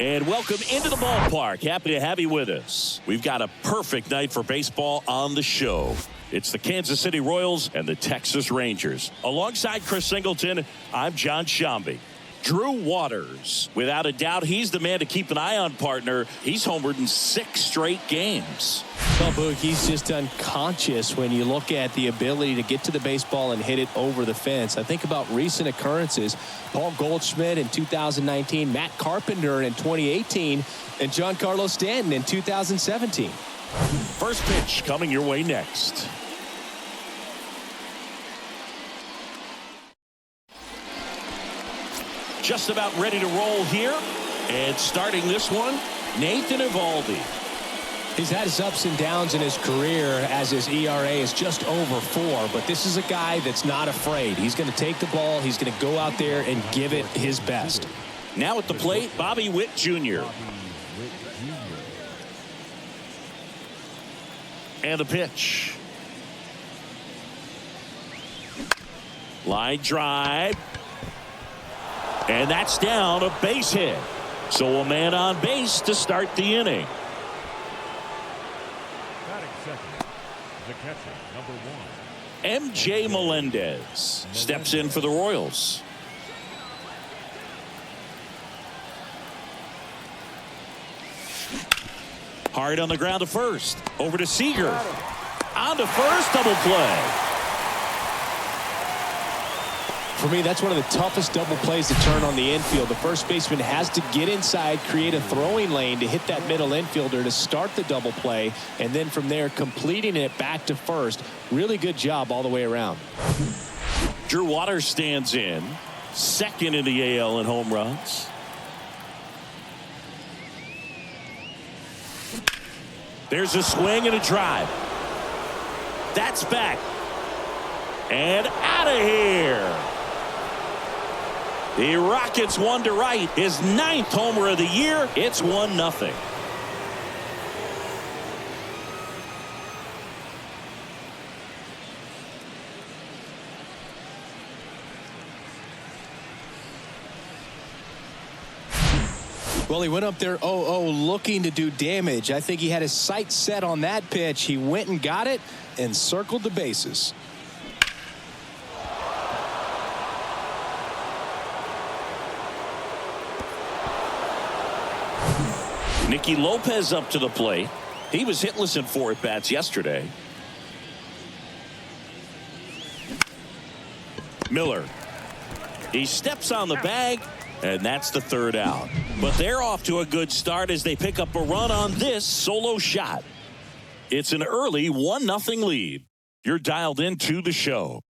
And welcome into the ballpark. Happy to have you with us. We've got a perfect night for baseball on the show. It's the Kansas City Royals and the Texas Rangers. Alongside Chris Singleton, I'm John Shambi. Drew Waters, without a doubt, he's the man to keep an eye on, partner. He's homered in 6 straight games. Well, Boog, he's just unconscious when you look at the ability to get to the baseball and hit it over the fence. I think about recent occurrences. Paul Goldschmidt in 2019, Matt Carpenter in 2018, and Giancarlo Stanton in 2017. First pitch coming your way next. Just about ready to roll here. And starting this one, Nathan Eovaldi. He's had his ups and downs in his career as his ERA is just over 4. But this is a guy that's not afraid. He's going to take the ball. He's going to go out there and give it his best. Now at the plate, Bobby Witt Jr. And a pitch. Line drive. And that's down, a base hit. So a man on base to start the inning. Batting second, the catcher, number 1. MJ Melendez steps in for the Royals. Hard on the ground to first. Over to Seager. On to first, double play. For me, that's one of the toughest double plays to turn on the infield. The first baseman has to get inside, create a throwing lane to hit that middle infielder to start the double play, and then from there completing it back to first. Really good job all the way around. Drew Waters stands in, second in the AL in home runs. There's a swing and a drive. That's back. And out of here. The Rockets 1 to right. His 9th homer of the year. It's 1-0. Well, he went up there 0-0 looking to do damage. I think he had his sights set on that pitch. He went and got it and circled the bases. Nicky Lopez up to the plate. He was hitless in 4 at-bats yesterday. Miller. He steps on the bag, and that's the 3rd out. But they're off to a good start as they pick up a run on this solo shot. It's an early 1-0 lead. You're dialed into the show.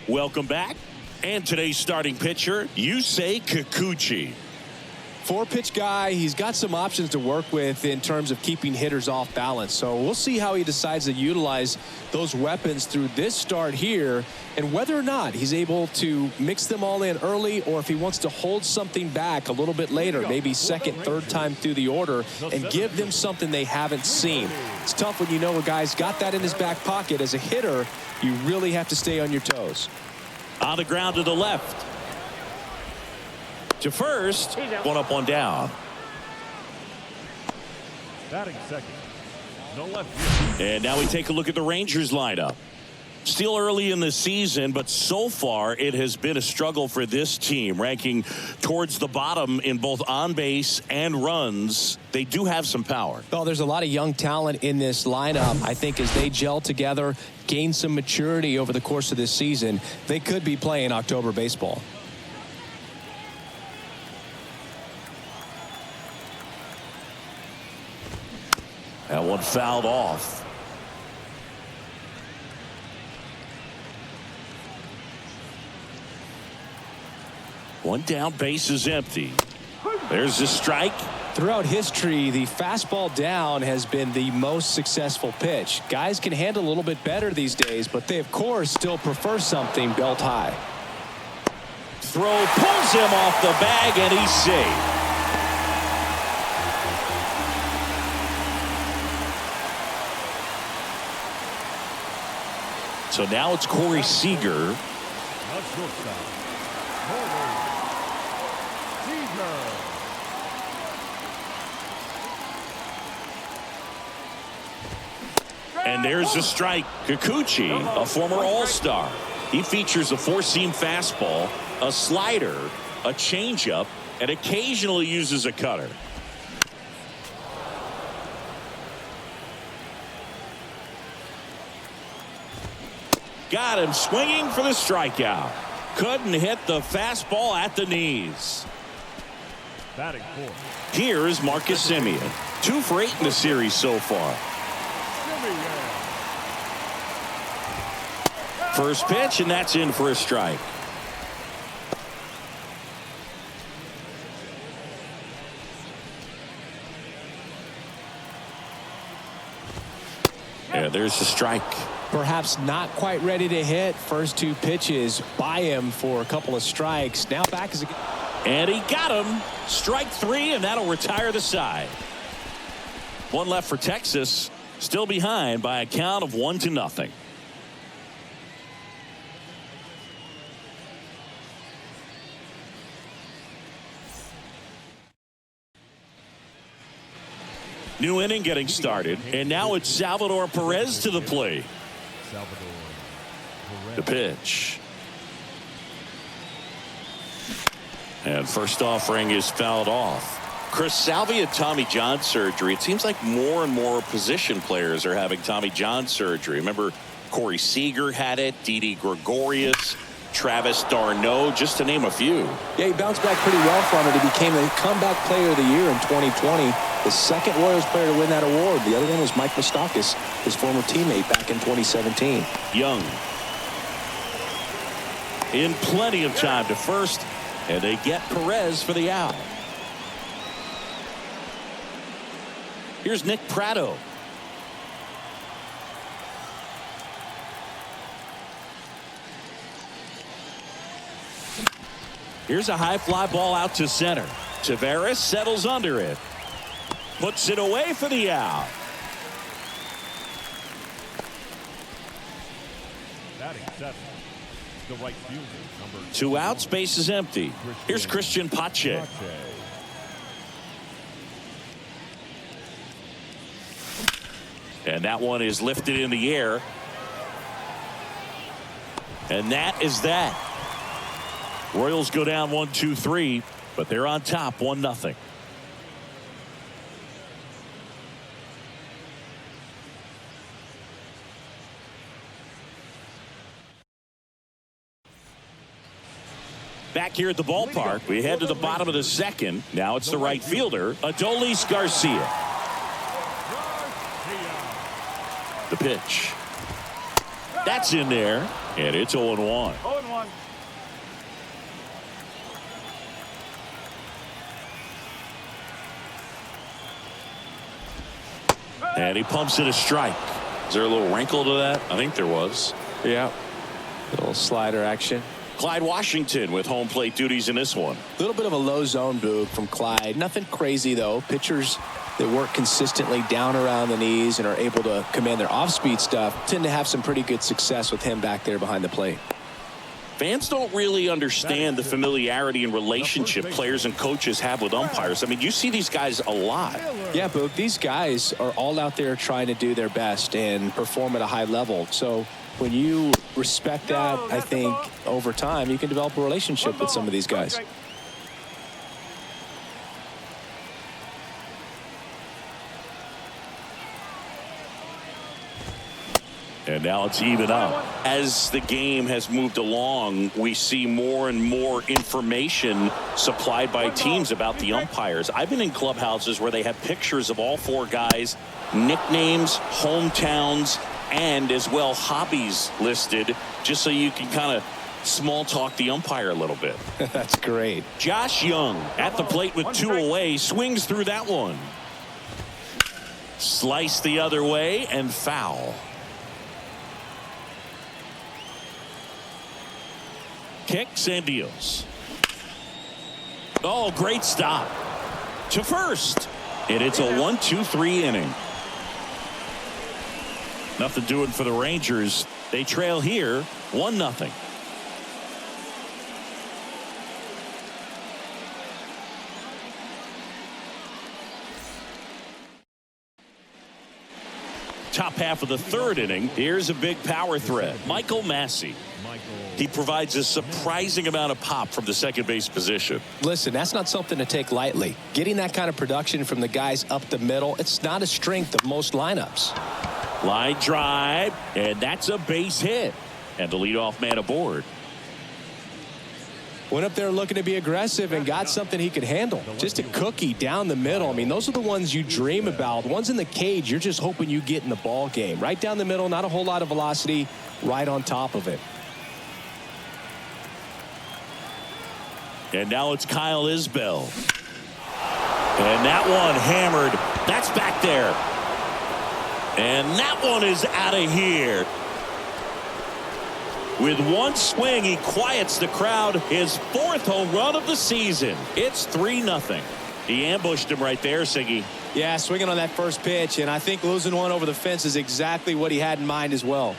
Welcome back. And today's starting pitcher, Yusei Kikuchi. 4-pitch guy. He's got some options to work with in terms of keeping hitters off balance. So we'll see how he decides to utilize those weapons through this start here and whether or not he's able to mix them all in early or if he wants to hold something back a little bit later, maybe second, third time through the order and give them something they haven't seen. It's tough when you know a guy's got that in his back pocket. As a hitter, you really have to stay on your toes. On the ground to the left. To first, 1 up, 1 down. Batting second, no left. And now we take a look at the Rangers lineup. Still early in the season, but so far it has been a struggle for this team, ranking towards the bottom in both on base and runs. They do have some power. Well, there's a lot of young talent in this lineup. I think as they gel together, gain some maturity over the course of this season, they could be playing October baseball. That one fouled off. One down, base is empty. There's a strike. Throughout history, the fastball down has been the most successful pitch. Guys can handle a little bit better these days, but they, of course, still prefer something belt high. Throw pulls him off the bag, and he's safe. So now it's Corey Seager. Now shortstop, Corey Seager. And there's a strike. Kikuchi, a former All-Star. He features a four-seam fastball, a slider, a changeup, and occasionally uses a cutter. Got him swinging for the strikeout. Couldn't hit the fastball at the knees. Batting fourth, Here is Marcus Semien. 2 for 8 in the series so far. Semien. First pitch, and that's in for a strike. Yeah, there's the strike. Perhaps not quite ready to hit. First 2 pitches by him for a couple of strikes. Now back as a... And he got him. Strike 3, and that'll retire the side. 1 left for Texas. Still behind by a count of 1-0. New inning getting started, and now it's Salvador Perez to the plate. Salvador The Perez. pitch. And first offering is fouled off. Chris, Salvi had Tommy John surgery. It seems like more and more position players are having Tommy John surgery. Remember, Corey Seager had it, Didi Gregorius, Travis d'Arnaud, just to name a few. Yeah, he bounced back pretty well from it. He became the comeback player of the year in 2020. The second Royals player to win that award. The other one was Mike Moustakas, his former teammate back in 2017. Young in plenty of time to first, and they get Perez for the out. Here's Nick Pratto. Here's a high fly ball out to center. Taveras settles under it. Puts it away for the out. Batting seventh, the right fielder, number 2 outs, base is empty. Here's Christian Pache. Pache. And that one is lifted in the air. And that is that. Royals go down 1-2-3, but they're on top 1-0. Back here at the ballpark, we head to the bottom of the second. Now it's the right fielder, Adolis Garcia. The pitch. That's in there, and it's 0-1. 0-1. And he pumps it a strike. Is there a little wrinkle to that? I think there was. Yeah. Little slider action. Clyde Washington with home plate duties in this one. A little bit of a low zone boog from Clyde. Nothing crazy, though. Pitchers that work consistently down around the knees and are able to command their off-speed stuff tend to have some pretty good success with him back there behind the plate. Fans don't really understand the familiarity and relationship players and coaches have with umpires. I mean, you see these guys a lot. Yeah, Boog, these guys are all out there trying to do their best and perform at a high level. So when you respect that, I think over time you can develop a relationship with some of these guys. And now it's even up. As the game has moved along, we see more and more information supplied by teams about the umpires. I've been in clubhouses where they have pictures of all 4 guys, nicknames, hometowns, and as well hobbies listed, just so you can kind of small talk the umpire a little bit. That's great. Josh Young at the plate with 2 away, swings through that one. Slice the other way and foul. Kicks and deals. Oh, great stop to first, and it's a 1-2-3 inning. Nothing doing for the Rangers They trail here 1-0. Top half of the third inning. Here's a big power threat. Michael Massey. He provides a surprising amount of pop from the second base position. Listen, that's not something to take lightly. Getting that kind of production from the guys up the middle, it's not a strength of most lineups. Line drive, and that's a base hit. And the leadoff man aboard. Went up there looking to be aggressive and got something he could handle. Just a cookie down the middle. I mean, those are the ones you dream about. The ones in the cage, you're just hoping you get in the ball game. Right down the middle, not a whole lot of velocity, right on top of it. And now it's Kyle Isbell. And that one hammered. That's back there. And that one is out of here. With one swing, he quiets the crowd. His 4th home run of the season. It's 3-0. He ambushed him right there, Siggy. Yeah, swinging on that first pitch, and I think losing one over the fence is exactly what he had in mind as well.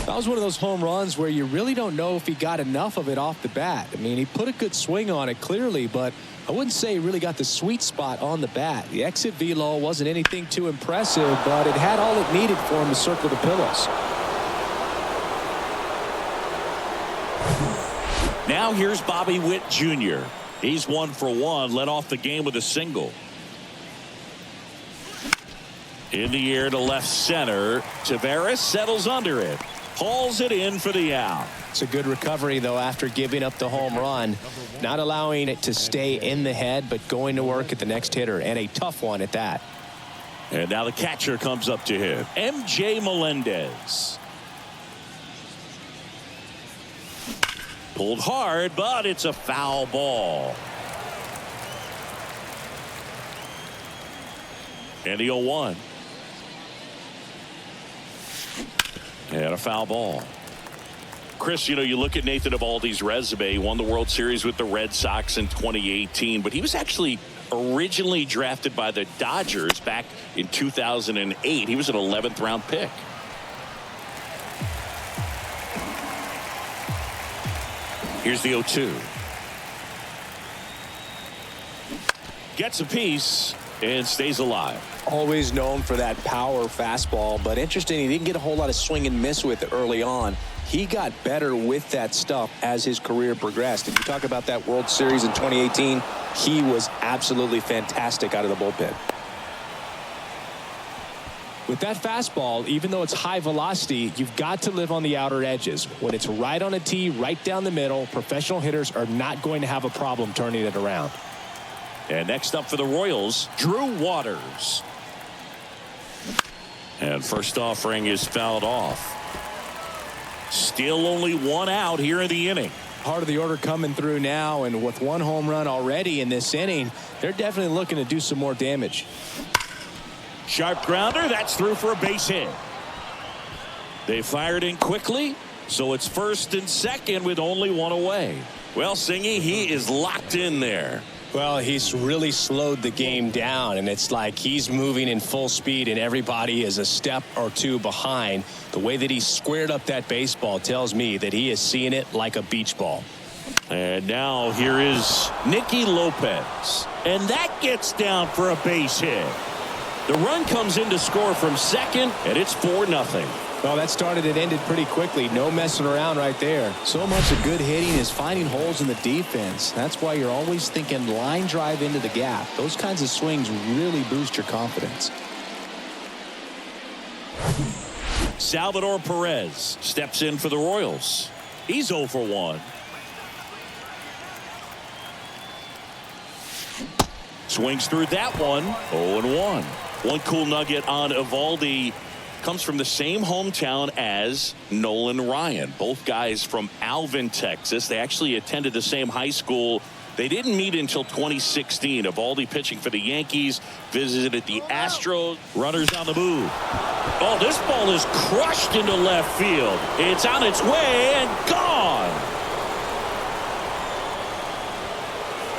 That was one of those home runs where you really don't know if he got enough of it off the bat. I mean, he put a good swing on it clearly, but I wouldn't say he really got the sweet spot on the bat. The exit velo wasn't anything too impressive, but it had all it needed for him to circle the pillows. Now here's Bobby Witt Jr. He's 1 for 1, led off the game with a single. In the air to left center. Taveras settles under it. Hauls it in for the out. It's a good recovery, though, after giving up the home run. Not allowing it to stay in the head, but going to work at the next hitter, and a tough one at that. And now the catcher comes up to him. MJ Melendez. Pulled hard, but it's a foul ball. And the 0-1. And a foul ball. Chris, you know, you look at Nathan Eovaldi's resume. He won the World Series with the Red Sox in 2018, but he was actually originally drafted by the Dodgers back in 2008. He was an 11th round pick. Here's the 0-2. Gets a piece and stays alive. Always known for that power fastball, but interesting, he didn't get a whole lot of swing and miss with it early on. He got better with that stuff as his career progressed. If you talk about that World Series in 2018, he was absolutely fantastic out of the bullpen. With that fastball, even though it's high velocity, you've got to live on the outer edges. When it's right on a tee, right down the middle, professional hitters are not going to have a problem turning it around. And next up for the Royals, Drew Waters. And first offering is fouled off. Still only 1 out here in the inning. Part of the order coming through now, and with 1 home run already in this inning, they're definitely looking to do some more damage. Sharp grounder, that's through for a base hit. They fired in quickly, so it's first and second with only 1 away. Well, Singy, he is locked in there. Well, he's really slowed the game down, and it's like he's moving in full speed and everybody is a step or 2 behind. The way that he squared up that baseball tells me that he is seeing it like a beach ball. And now here is Nicky Lopez. And that gets down for a base hit. The run comes in to score from second, and it's 4-0. Well, that started and ended pretty quickly. No messing around right there. So much of good hitting is finding holes in the defense. That's why you're always thinking line drive into the gap. Those kinds of swings really boost your confidence. Salvador Perez steps in for the Royals. He's 0 for 1. Swings through that one. 0-1. One cool nugget on Eovaldi comes from the same hometown as Nolan Ryan. Both guys from Alvin, Texas. They actually attended the same high school. They didn't meet until 2016. Eovaldi pitching for the Yankees, visited the Astros. Runners on the move. Oh, this ball is crushed into left field. It's on its way and gone.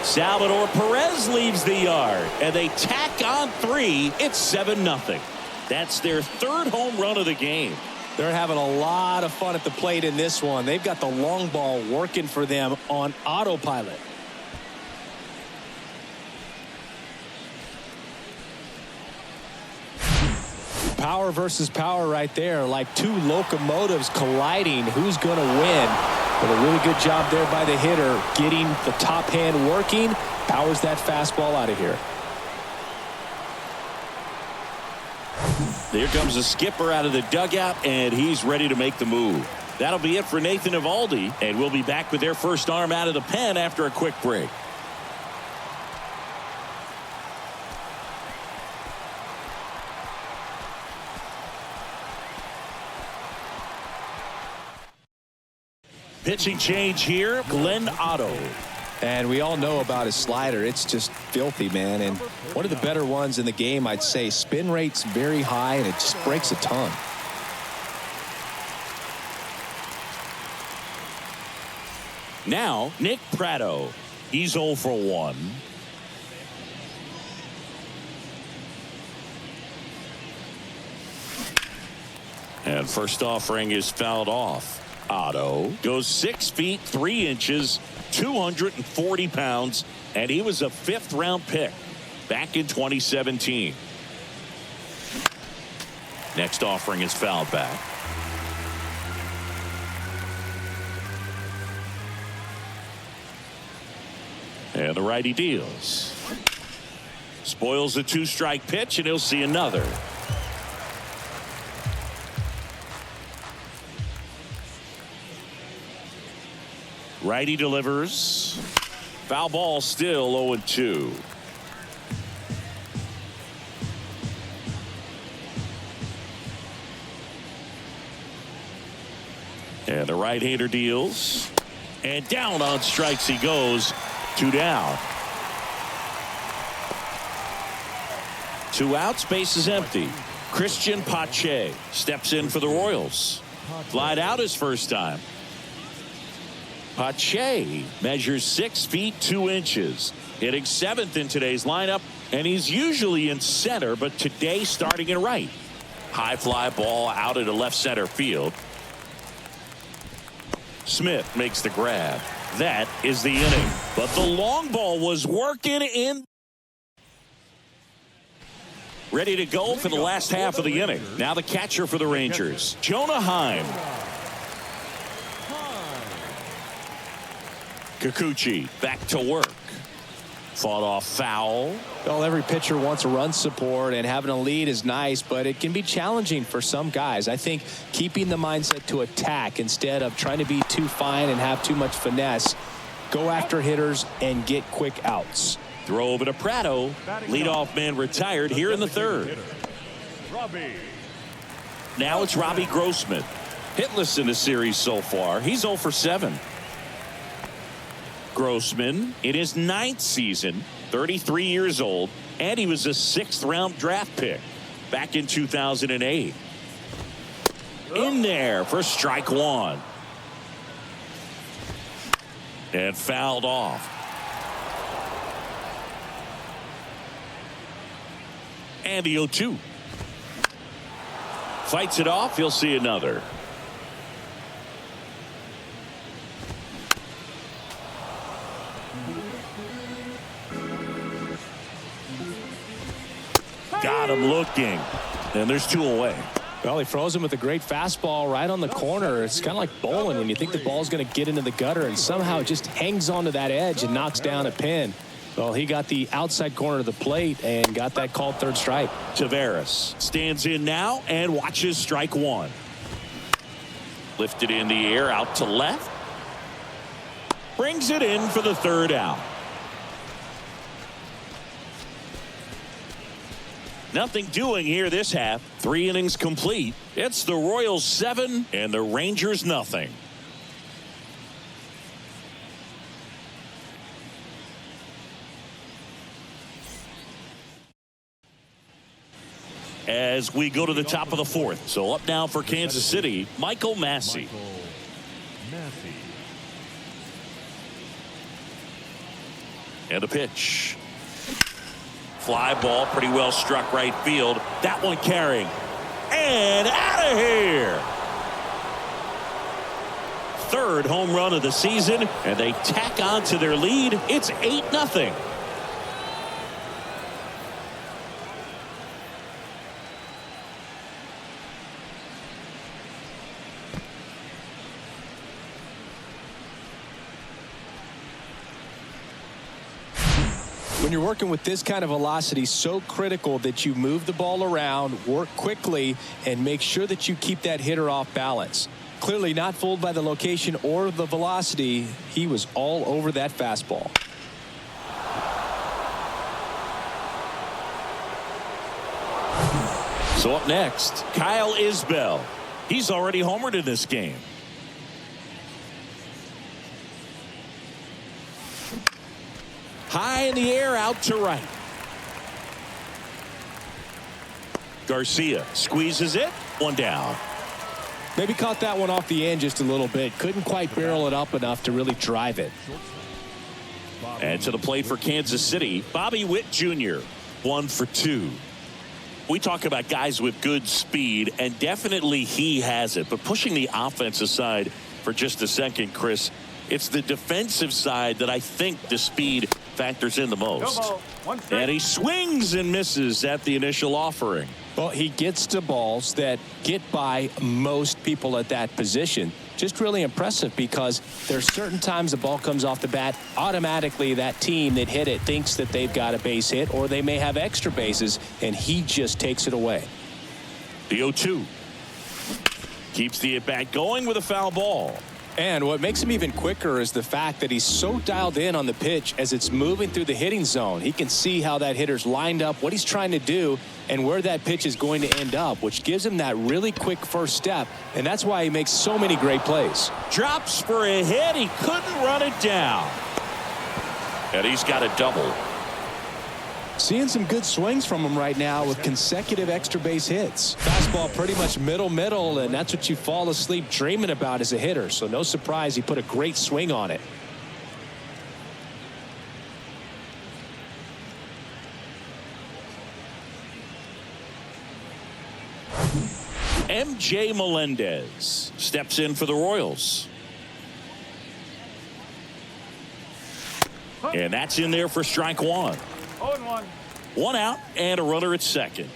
Salvador Perez leaves the yard, and they tack on 3. It's 7-0. That's their 3rd home run of the game. They're having a lot of fun at the plate in this one. They've got the long ball working for them on autopilot. Power versus power right there, like 2 locomotives colliding. Who's going to win? But a really good job there by the hitter, getting the top hand working. Powers that fastball out of here. There comes the skipper out of the dugout, and he's ready to make the move. That'll be it for Nathan Eovaldi, and we'll be back with their first arm out of the pen after a quick break. Pitching change here, Glenn Otto. And we all know about his slider. It's just filthy, man. And one of the better ones in the game, I'd say. Spin rate's very high, and it just breaks a ton. Now, Nick Pratto. He's 0 for 1. And first offering is fouled off. Otto goes 6 feet 3 inches, 240 pounds, and he was a 5th round pick back in 2017. Next offering is fouled back. And the righty deals. Spoils the 2-strike pitch, and he'll see another. Righty delivers. Foul ball, still 0-2. And the right-hander deals. And down on strikes he goes. 2 down. 2 outs, base is empty. Christian Pache steps in for the Royals. Flied out his first time. Pache measures 6 feet 2 inches, hitting 7th in today's lineup, and he's usually in center, but today starting in right. High fly ball out into left center field. Smith makes the grab. That is the inning, but the long ball was working in. Ready to go for the last half of the inning. Now the catcher for the Rangers, Jonah Heim. Kikuchi back to work. Fought off foul. Well, every pitcher wants a run support, and having a lead is nice, but it can be challenging for some guys. I think keeping the mindset to attack instead of trying to be too fine and have too much finesse. Go after hitters and get quick outs. Throw over to Pratto. Leadoff man retired here in the 3rd. Now it's Robbie Grossman. Hitless in the series so far. He's 0 for 7. Grossman in his 9th season, 33 years old, and he was a 6th round draft pick back in 2008. In there for strike 1. And fouled off. And the 0-2. Fights it off. He'll see another. Got him looking. And there's 2 away. Well, he froze him with a great fastball right on the corner. It's kind of like bowling when you think the ball's going to get into the gutter, and somehow it just hangs onto that edge and knocks down a pin. Well, he got the outside corner of the plate and got that called 3rd strike. Taveras stands in now and watches strike 1. Lifted in the air out to left. Brings it in for the 3rd out. Nothing doing here this half. 3 innings complete. It's the Royals 7 and the Rangers nothing. As we go to the top of the 4th. So up now for Kansas City, Michael Massey. And a pitch. Fly ball, pretty well struck right field. That one carrying. And out of here. Third home run of the season, and they tack on to their lead. It's 8-0. When you're working with this kind of velocity, so critical that you move the ball around, work quickly, and make sure that you keep that hitter off balance. Clearly not fooled by the location or the velocity. He was all over that fastball. So up next, Kyle Isbell. He's already homered in this game. High in the air, out to right. Garcia squeezes it. One down. Maybe caught that one off the end just a little bit. Couldn't quite barrel it up enough to really drive it. And to the plate for Kansas City, Bobby Witt Jr. 1 for 2. We talk about guys with good speed, and definitely he has it. But pushing the offense aside for just a second, Chris, it's the defensive side that I think the speed factors in the most. And he swings and misses at the initial offering. Well, he gets to balls that get by most people at that position. Just really impressive because there's certain times the ball comes off the bat, automatically that team that hit it thinks that they've got a base hit or they may have extra bases, and he just takes it away. The 0-2. Keeps the at-bat going with a foul ball. And what makes him even quicker is the fact that he's so dialed in on the pitch as it's moving through the hitting zone. He can see how that hitter's lined up, what he's trying to do, and where that pitch is going to end up, which gives him that really quick first step, and that's why he makes so many great plays. Drops for a hit. He couldn't run it down. And he's got a double. Seeing some good swings from him right now with consecutive extra base hits. Fastball pretty much middle, and that's what you fall asleep dreaming about as a hitter. So no surprise he put a great swing on it. MJ Melendez steps in for the Royals. And that's in there for strike one. 0-1. One out and a runner at second.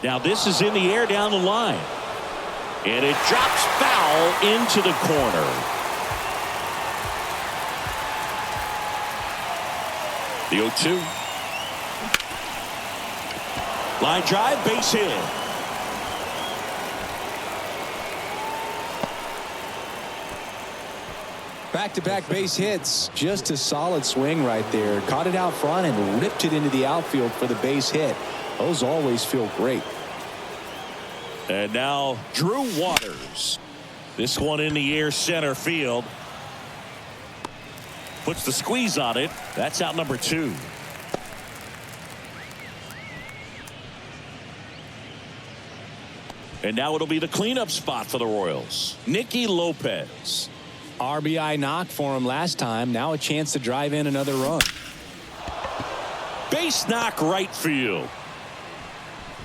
Now this is in the air down the line. And it drops foul into the corner. The 0-2. Line drive, base hit. Back-to-back base hits. Just a solid swing right there. Caught it out front and ripped it into the outfield for the base hit. Those always feel great. And now Drew Waters. This one in the air center field. Puts the squeeze on it. That's out number 2. And now it'll be the cleanup spot for the Royals. Nicky Lopez. RBI knock for him last time. Now a chance to drive in another run. Base knock right field.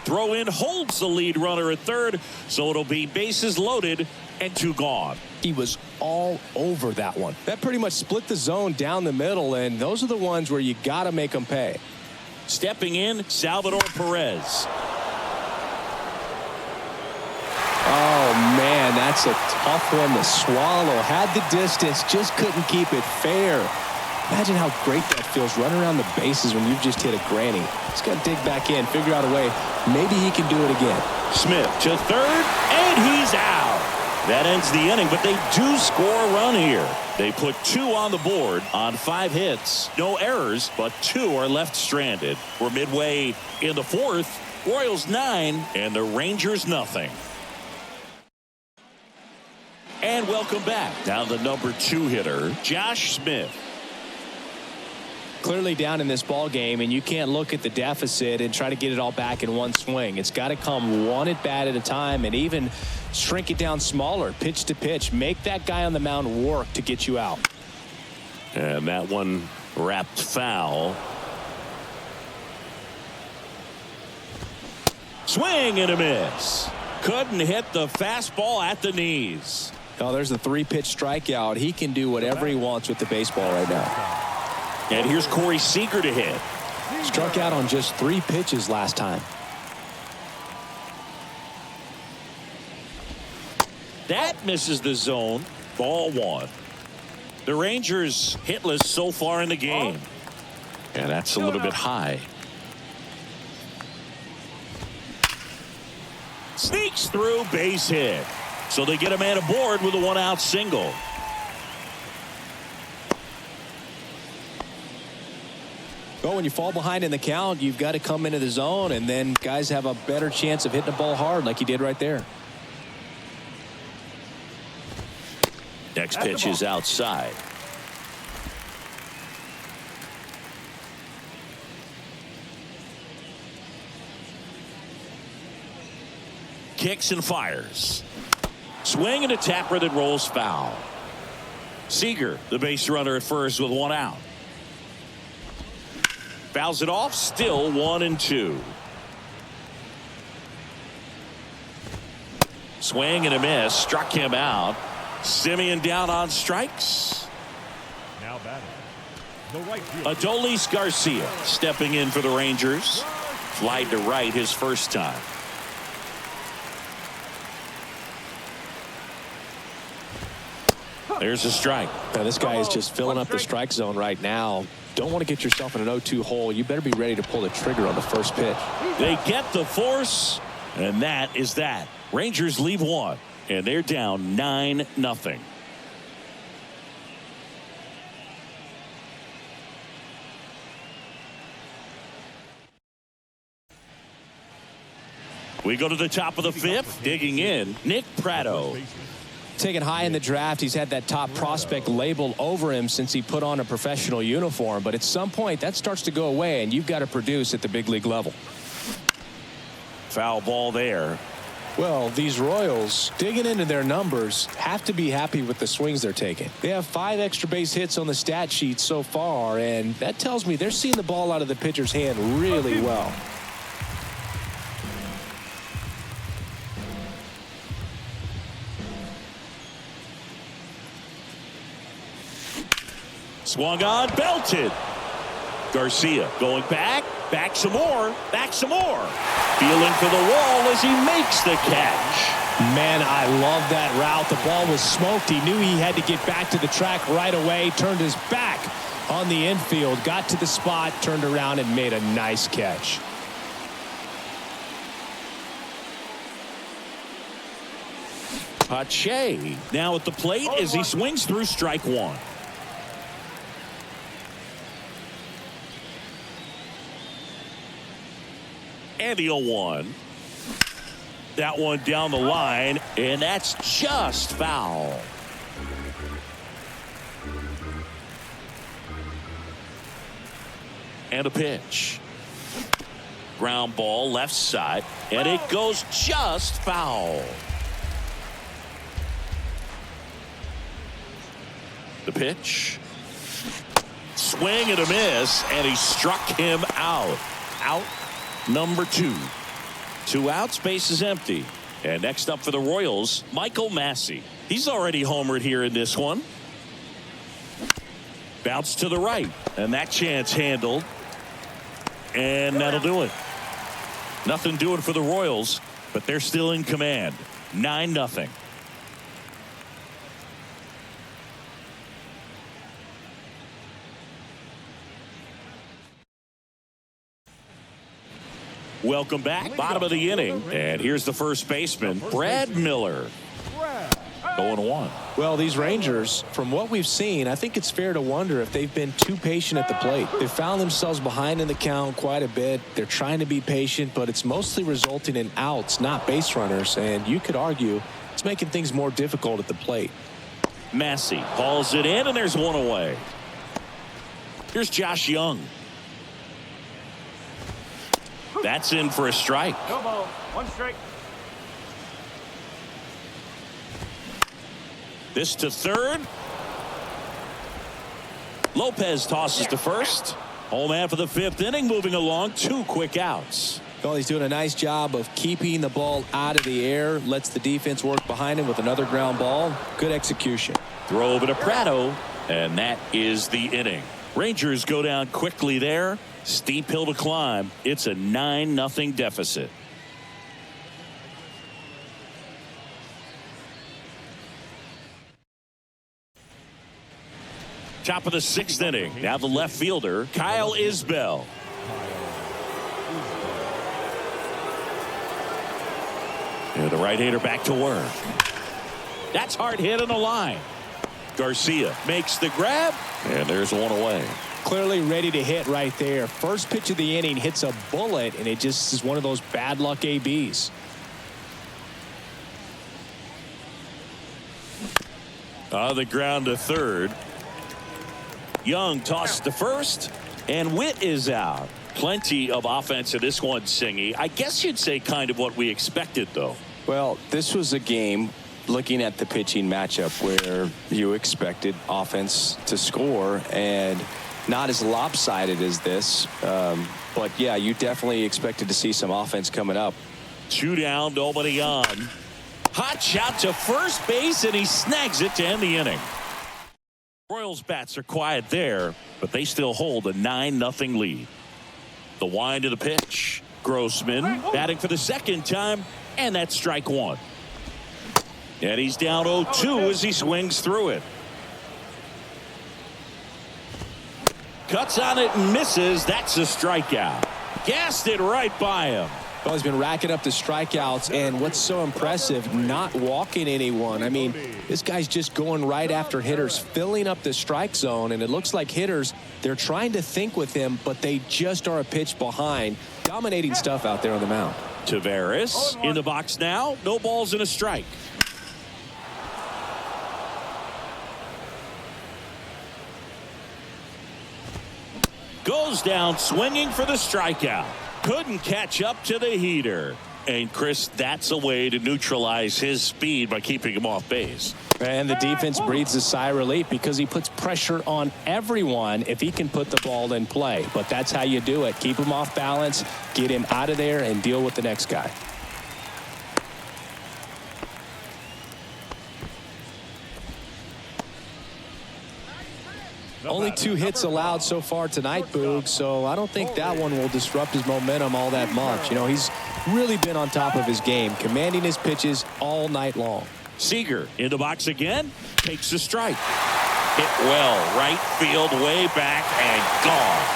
Throw in holds the lead runner at third, so it'll be bases loaded and 2 gone. He was all over that one. That pretty much split the zone down the middle, and those are the ones where you got to make them pay. Stepping in, Salvador Perez. Oh, man, that's a tough one to swallow. Had the distance, just couldn't keep it fair. Imagine how great that feels running around the bases when you've just hit a granny. He's got to dig back in, figure out a way. Maybe he can do it again. Smith to third, and he's out. That ends the inning, but they do score a run here. They put 2 on the board on 5 hits. No errors, but 2 are left stranded. We're midway in the 4th. Royals 9 and the Rangers nothing. And welcome back. Now the number 2 hitter, Josh Smith. Clearly down in this ball game, and you can't look at the deficit and try to get it all back in one swing. It's got to come one at bat at a time, and even shrink it down smaller, pitch to pitch. Make that guy on the mound work to get you out. And that one wrapped foul. Swing and a miss. Couldn't hit the fastball at the knees. Oh, there's a 3-pitch strikeout. He can do whatever he wants with the baseball right now. And here's Corey Seager to hit. Struck out on just 3 pitches last time. That misses the zone. Ball 1. The Rangers hitless so far in the game. And that's a little bit high. Sneaks through, base hit. So they get a man aboard with a 1-out single. Well, when you fall behind in the count, you've got to come into the zone, and then guys have a better chance of hitting the ball hard like he did right there. Next pitch is outside. Kicks and fires. Swing and a tapper that rolls foul. Seager, the base runner at first with 1 out. Fouls it off, still 1-2. Swing and a miss, struck him out. Simeon down on strikes. Now batting, the right fielder, Adolis Garcia stepping in for the Rangers. Flied to right his first time. There's a strike. Now, this guy is just filling up the strike zone right now. Don't want to get yourself in an 0-2 hole. You better be ready to pull the trigger on the first pitch. They get the force, and that is that. Rangers leave 1, and they're down 9-0. We go to the top of the 5th. Digging in, Nick Pratto. Taken high in the draft, he's had that top prospect label over him since he put on a professional uniform. But at some point, that starts to go away, and you've got to produce at the big league level. Foul ball there. Well, these Royals, digging into their numbers, have to be happy with the swings they're taking. They have 5 extra base hits on the stat sheet so far, and that tells me they're seeing the ball out of the pitcher's hand really well. Swung on, belted. Garcia going back some more, Feeling for the wall as he makes the catch. Man, I love that route. The ball was smoked. He knew he had to get back to the track right away. Turned his back on the infield, got to the spot, turned around and made a nice catch. Pache now at the plate as he swings through strike 1. And the 0-1. That one down the line, and that's just foul. And a pitch. Ground ball left side, and it goes just foul. The pitch. Swing and a miss, and he struck him out. Out number 2. 2 outs, base is empty. And next up for the Royals, Michael Massey. He's already homered here in this one. Bounce to the right, and that chance handled. And that'll do it. Nothing doing for the Royals, but they're still in command. 9-0. Welcome back. Bottom of the inning. And here's the first baseman, Brad Miller. 0-1. Well, these Rangers, from what we've seen, I think it's fair to wonder if they've been too patient at the plate. They've found themselves behind in the count quite a bit. They're trying to be patient, but it's mostly resulting in outs, not base runners. And you could argue it's making things more difficult at the plate. Massey hauls it in, and there's one away. Here's Josh Young. That's in for a strike. No ball. One strike. This to third. Lopez tosses to first. Home man for the 5th inning, moving along. 2 quick outs. Well, he's doing a nice job of keeping the ball out of the air. Lets the defense work behind him with another ground ball. Good execution. Throw over to Prado, and that is the inning. Rangers go down quickly there. Steep hill to climb. It's a 9-0 deficit. Top of the 6th inning. Now the left fielder, Kyle Isbell. And the right-hander back to work. That's hard hit on the line. Garcia makes the grab, and there's one away. Clearly ready to hit right there. First pitch of the inning hits a bullet, and it just is one of those bad luck ABs. On the ground to third. Young tosses to first, and Witt is out. Plenty of offense in this one, Singy. I guess you'd say kind of what we expected, though. Well, this was a game, looking at the pitching matchup, where you expected offense to score, and not as lopsided as this. But, yeah, you definitely expected to see some offense coming up. 2 down, nobody on. Hot shot to first base, and he snags it to end the inning. Royals bats are quiet there, but they still hold a 9-0 lead. The wind of the pitch. Grossman batting for the 2nd time, and that's strike 1. And he's down 0-2 as he swings through it. Cuts on it and misses. That's a strikeout. Gassed it right by him. Well, he's been racking up the strikeouts, and what's so impressive, not walking anyone. I mean, this guy's just going right after hitters, filling up the strike zone, and it looks like hitters, they're trying to think with him, but they just are a pitch behind. Dominating stuff out there on the mound. Taveras in the box now. No balls and a strike. Goes down swinging for the strikeout. Couldn't catch up to the heater. And Chris, that's a way to neutralize his speed by keeping him off base. And the defense breathes a sigh of relief because he puts pressure on everyone if he can put the ball in play. But that's how you do it. Keep him off balance, get him out of there, and deal with the next guy. Only 2 hits allowed so far tonight, Boog, so I don't think that one will disrupt his momentum all that much. You know, he's really been on top of his game, commanding his pitches all night long. Seager in the box again, takes a strike. Hit well, right field, way back, and gone.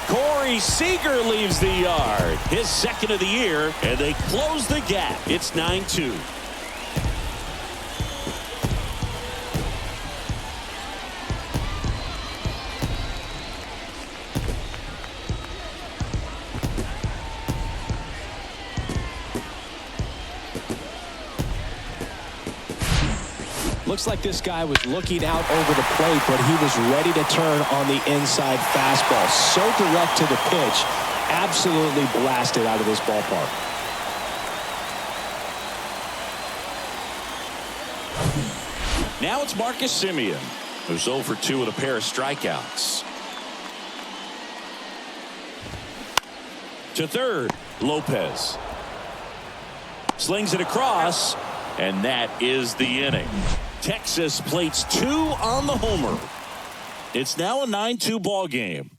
Corey Seager leaves the yard, his 2nd of the year, and they close the gap. It's 9-2. Looks like this guy was looking out over the plate, but he was ready to turn on the inside fastball. So direct to the pitch, absolutely blasted out of this ballpark. Now it's Marcus Semien, who's 0 for 2 with a pair of strikeouts. To third, Lopez. Slings it across, and that is the inning. Texas plates 2 on the homer. It's now a 9-2 ball game.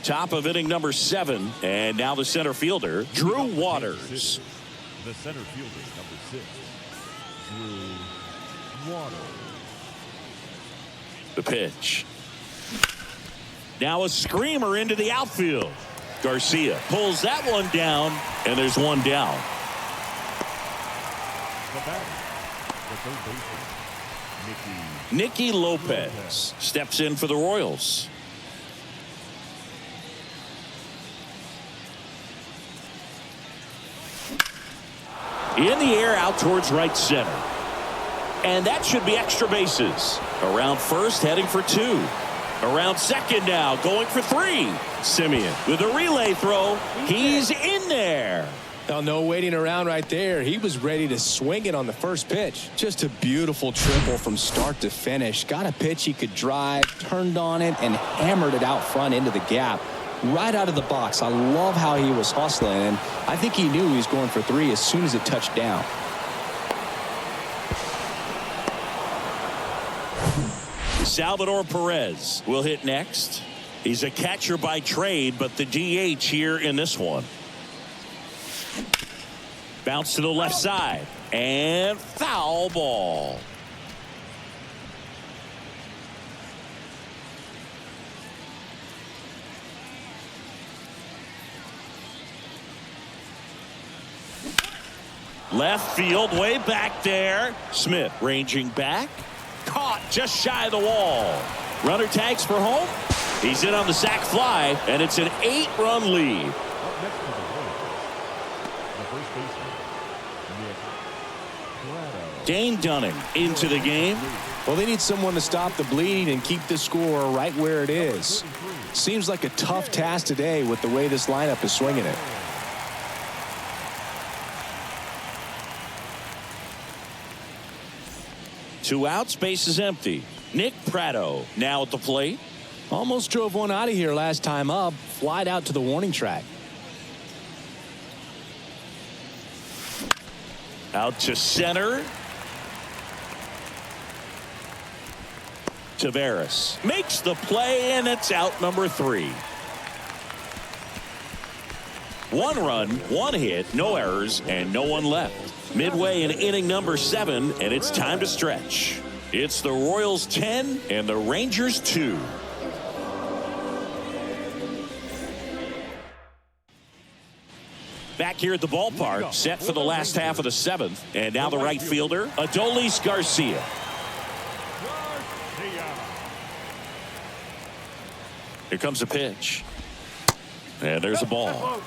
Top of inning number 7, and now the center fielder, Drew Waters. The center fielder, number 6, Drew Waters. The pitch. Now a screamer into the outfield. Garcia pulls that one down, and there's one down. The batter, the third baseman, Nicky Lopez steps in for the Royals. In the air out towards right center. And that should be extra bases. Around first, heading for 2. Around second now, going for 3. Semien with a relay throw. He's in there. Now, no waiting around right there. He was ready to swing it on the first pitch. Just a beautiful triple from start to finish. Got a pitch he could drive, turned on it, and hammered it out front into the gap. Right out of the box. I love how he was hustling, and I think he knew he was going for 3 as soon as it touched down. Salvador Perez will hit next. He's a catcher by trade, but the DH here in this one. Bounce to the left side and foul ball. Left field, way back there. Smith ranging back. Caught just shy of the wall. Runner tags for home. He's in on the sac fly, and it's an 8-run lead. Up next to the Royals, the first baseman, Nick Pratto. Dane Dunning into the game. Well, they need someone to stop the bleeding and keep the score right where it is. Seems like a tough task today with the way this lineup is swinging it. Two outs, base is empty. Nick Pratto now at the plate. Almost drove one out of here last time up. Flied out to the warning track. Out to center. Taveras makes the play, and it's out number 3. 1 run, 1 hit, no errors, and no one left. Midway in inning number 7, and it's time to stretch. It's the Royals 10 and the Rangers 2. Back here at the ballpark, set for the last half of the 7th, and now the right fielder, Adolis Garcia. Here comes a pitch. And there's a ball.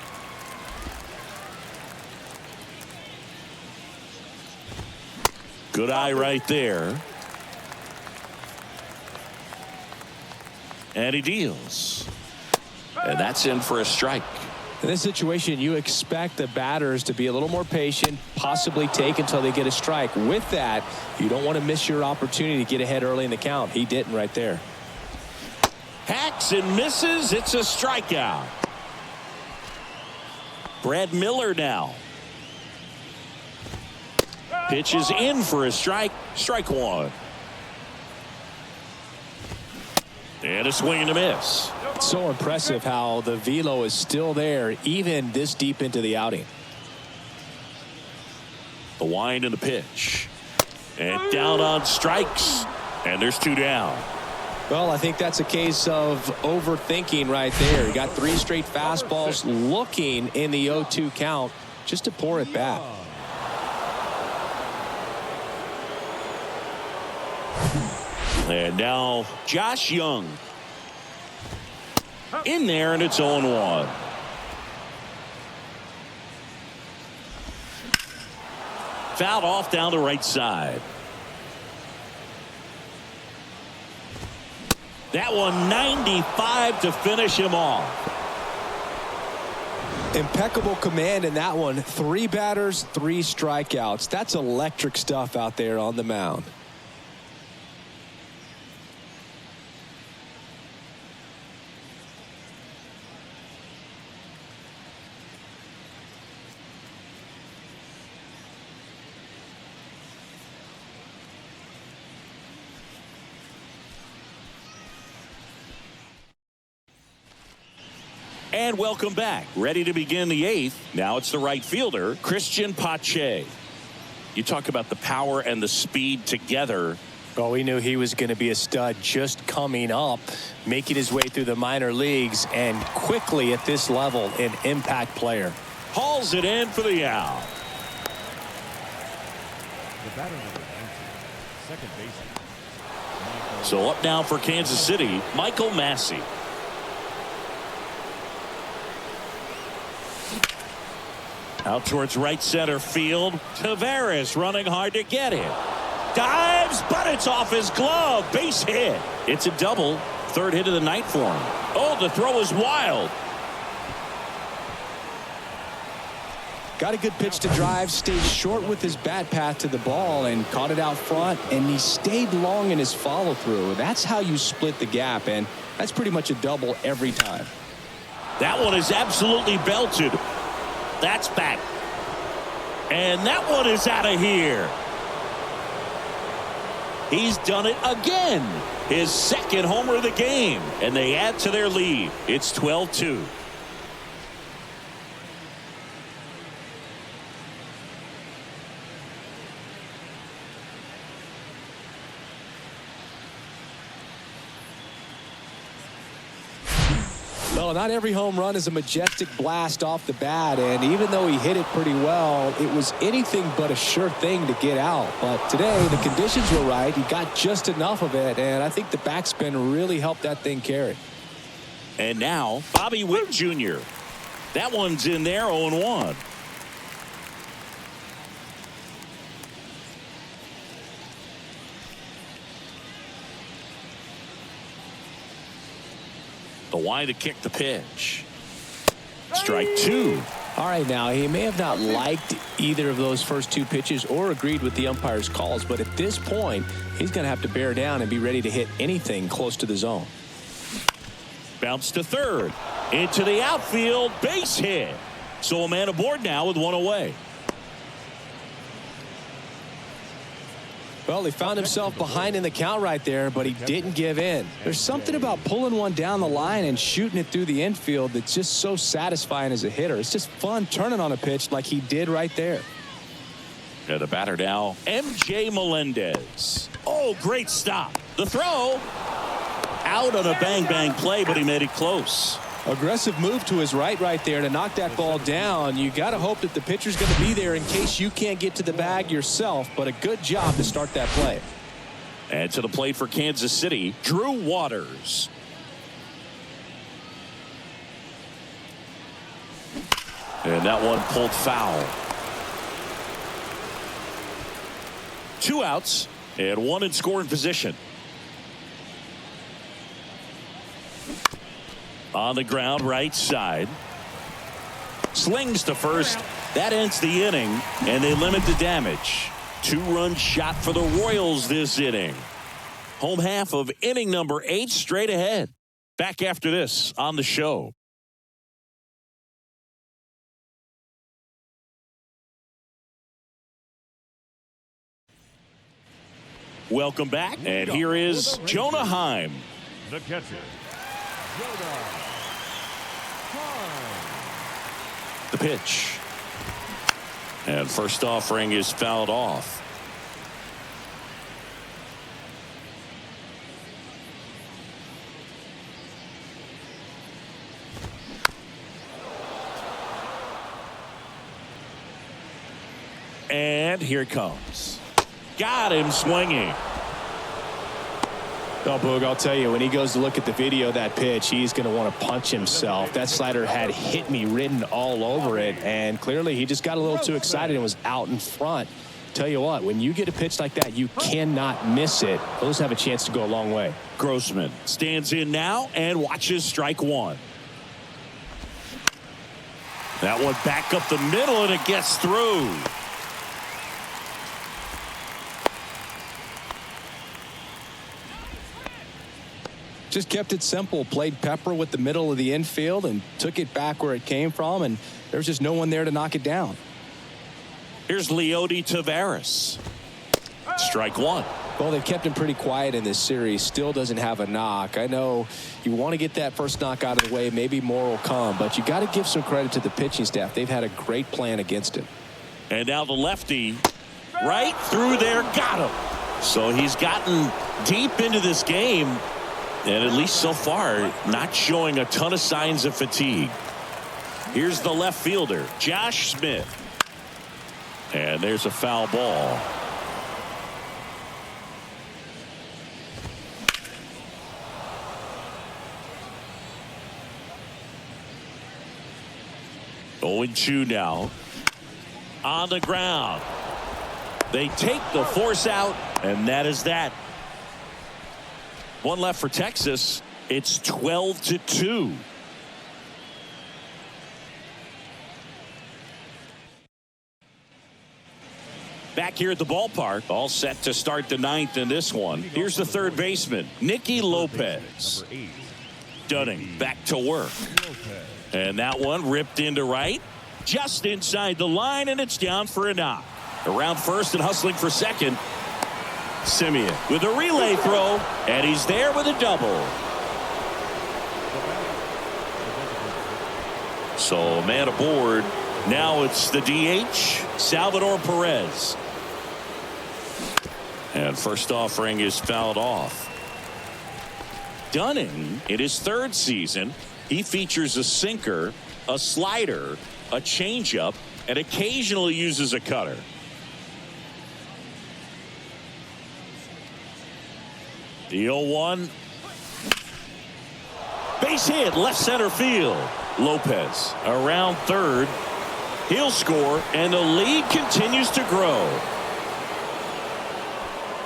Good eye right there. And he deals. And that's in for a strike. In this situation, you expect the batters to be a little more patient, possibly take until they get a strike. With that, you don't want to miss your opportunity to get ahead early in the count. He didn't right there. Hacks and misses. It's a strikeout. Brad Miller now. Pitch is in for a strike. Strike 1. And a swing and a miss. It's so impressive how the velo is still there even this deep into the outing. The wind and the pitch. And down on strikes. And there's 2 down. Well, I think that's a case of overthinking right there. He got 3 straight fastballs looking in the 0-2 count just to pour it back. And now Josh Young. In there, and it's 0-1. Fouled off down the right side. That one 95 to finish him off. Impeccable command in that one. 3 batters, 3 strikeouts. That's electric stuff out there on the mound. And welcome back. Ready to begin the 8th. Now it's the right fielder, Christian Pache. You talk about the power and the speed together. Well, we knew he was going to be a stud just coming up, making his way through the minor leagues, and quickly at this level, an impact player. Hauls it in for the out. The batter number 19, second baseman. So up now for Kansas City, Michael Massey. Out towards right center field. Taveras running hard to get it. Dives, but it's off his glove. Base hit. It's a double. Third hit of the night for him. Oh, the throw is wild. Got a good pitch to drive, stayed short with his bat path to the ball and caught it out front, and he stayed long in his follow through. That's how you split the gap, and that's pretty much a double every time. That one is absolutely belted. That's back. And that one is out of here. He's done it again. His second homer of the game. And they add to their lead. It's 12-2. Well, not every home run is a majestic blast off the bat, and even though he hit it pretty well, it was anything but a sure thing to get out. But today, the conditions were right. He got just enough of it, and I think the backspin really helped that thing carry. And now, Bobby Witt Jr. That one's in there, 0-1. The wind to kick the pitch. Strike two. All right, now, he may have not liked either of those first two pitches or agreed with the umpire's calls, but at this point, he's going to have to bear down and be ready to hit anything close to the zone. Bounce to third. Into the outfield. Base hit. So a man aboard now with one away. Well, he found himself behind in the count right there, but he didn't give in. There's something about pulling one down the line and shooting it through the infield that's just so satisfying as a hitter. It's just fun turning on a pitch like he did right there. And the batter now, MJ Melendez. Oh, great stop. The throw. Out on a bang-bang play, but he made it close. Aggressive move to his right there to knock that ball down. You got to hope that the pitcher's going to be there in case you can't get to the bag yourself, but a good job to start that play. And to the plate for Kansas City, Drew Waters. And that one pulled foul. 2 outs and 1 in scoring position. On the ground, right side. Slings to first. That ends the inning, and they limit the damage. 2-run shot for the Royals this inning. Home half of inning number 8 straight ahead. Back after this on the show. Welcome back, and here is Jonah Heim. The catcher, Jonah Heim. The pitch. And first offering is fouled off. And here it comes. Got him swinging. Oh, Boog, I'll tell you, when he goes to look at the video of that pitch, he's going to want to punch himself. That slider had hit me written all over it, and clearly he just got a little too excited and was out in front. Tell you what, when you get a pitch like that, you cannot miss it. Those have a chance to go a long way. Grossman stands in now and watches strike one. That one back up the middle, and it gets through. Just kept it simple, played pepper with the middle of the infield and took it back where it came from, and there's just no one there to knock it down. Here's Leody Taveras. Strike one. Well, they've kept him pretty quiet in this series. Still doesn't have a knock. I know you want to get that first knock out of the way. Maybe more will come, but you got to give some credit to the pitching staff. They've had a great plan against him. And now the lefty right through there, got him. So he's gotten deep into this game, and at least so far, not showing a ton of signs of fatigue. Here's the left fielder, Josh Smith. And there's a foul ball. Oh, 0-2 now. on the ground. They take the force out, and that is that. One left for Texas. It's 12-2. Back here at the ballpark, all set to start the ninth in this one. Here's the third baseman, Nicky Lopez. Dunning back to work. And that one ripped into right. Just inside the line, and it's down for a knock. Around first and hustling for second. Simeon with a relay throw, and he's there with a double. So man aboard. Now it's the DH, Salvador Perez. And first offering is fouled off. Dunning, in his third season, he features a sinker, a slider, a changeup, and occasionally uses a cutter. The 0-1. Base hit, left center field. Lopez around third. He'll score, and the lead continues to grow.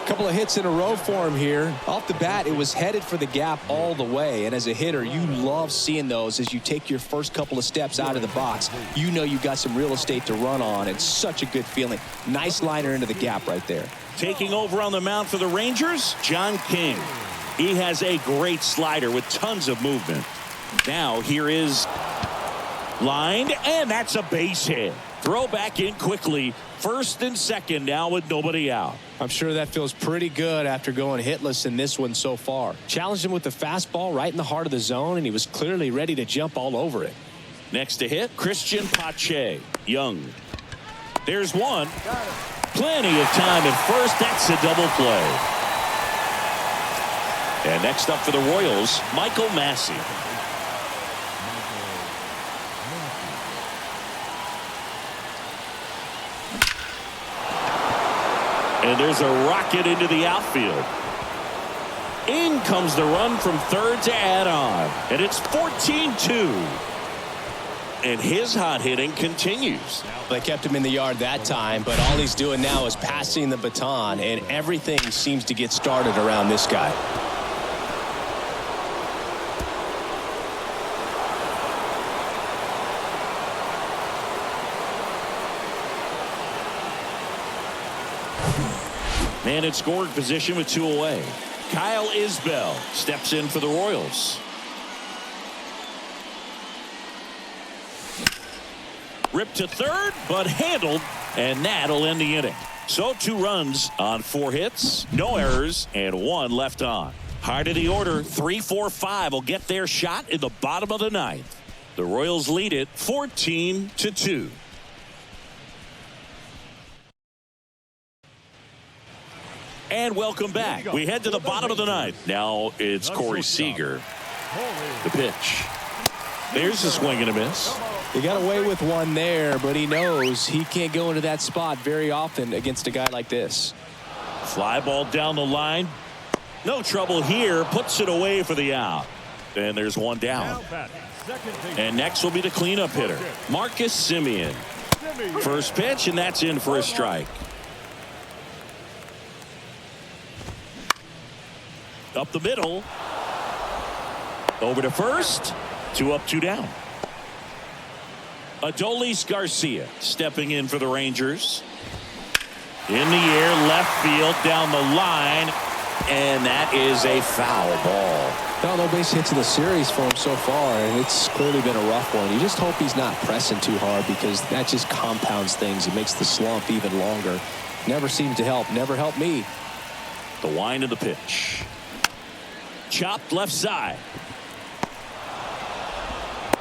Couple of hits in a row for him here. Off the bat, it was headed for the gap all the way. And as a hitter, you love seeing those as you take your first couple of steps out of the box. You know you've got some real estate to run on. It's such a good feeling. Nice liner into the gap right there. Taking over on the mound for the Rangers, John King. He has a great slider with tons of movement. Now here is lined, and that's a base hit. Throw back in quickly. First and second now with nobody out. I'm sure that feels pretty good after going hitless in this one so far. Challenged him with the fastball right in the heart of the zone, and he was clearly ready to jump all over it. Next to hit, Christian Pache. Young. There's one. Plenty of time at first. That's a double play. And next up for the Royals, Michael Massey. And there's a rocket into the outfield. In comes the run from third to add on. And it's 14-2. And his hot hitting continues. They kept him in the yard that time, but all he's doing now is passing the baton, and everything seems to get started around this guy. Man in scoring position with 2 away. Kyle Isbell steps in for the Royals. Ripped to third, but handled, and that'll end the inning. So 2 runs on 4 hits, no errors, and 1 left on. High to the order, 3-4-5 will get their shot in the bottom of the ninth. The Royals lead it 14-2. And welcome back. We head to the bottom of the ninth. Now it's Corey Seager. The pitch. There's a swing and a miss. He got away with one there, but he knows he can't go into that spot very often against a guy like this. Fly ball down the line. No trouble here. Puts it away for the out. And there's one down. And next will be the cleanup hitter, Marcus Simeon. First pitch, and that's in for a strike. Up the middle. Over to first. 2 up, 2 down. Adolis Garcia stepping in for the Rangers. In the air, left field, down the line. And that is a foul ball. Well, no base hits in the series for him so far, and it's clearly been a rough one. You just hope he's not pressing too hard, because that just compounds things. It makes the slump even longer. Never seemed to help. Never helped me. The wind of the pitch. Chopped left side.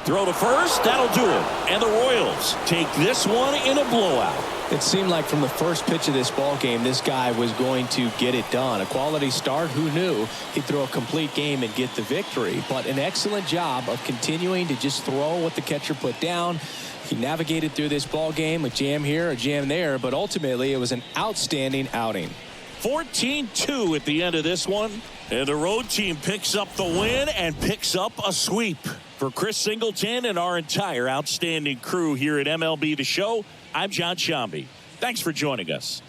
Throw to first. That'll do it. And the Royals take this one in a blowout. It seemed like from the first pitch of this ball game, this guy was going to get it done. A quality start. Who knew he'd throw a complete game and get the victory? But an excellent job of continuing to just throw what the catcher put down. He navigated through this ball game, a jam here, a jam there, but ultimately it was an outstanding outing. 14-2 at the end of this one. And the road team picks up the win and picks up a sweep. For For Chris Singleton and our entire outstanding crew here at MLB The Show, I'm John Sciambi. Thanks for joining us.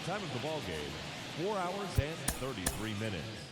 Time of the ball game, 4 hours and 33 minutes.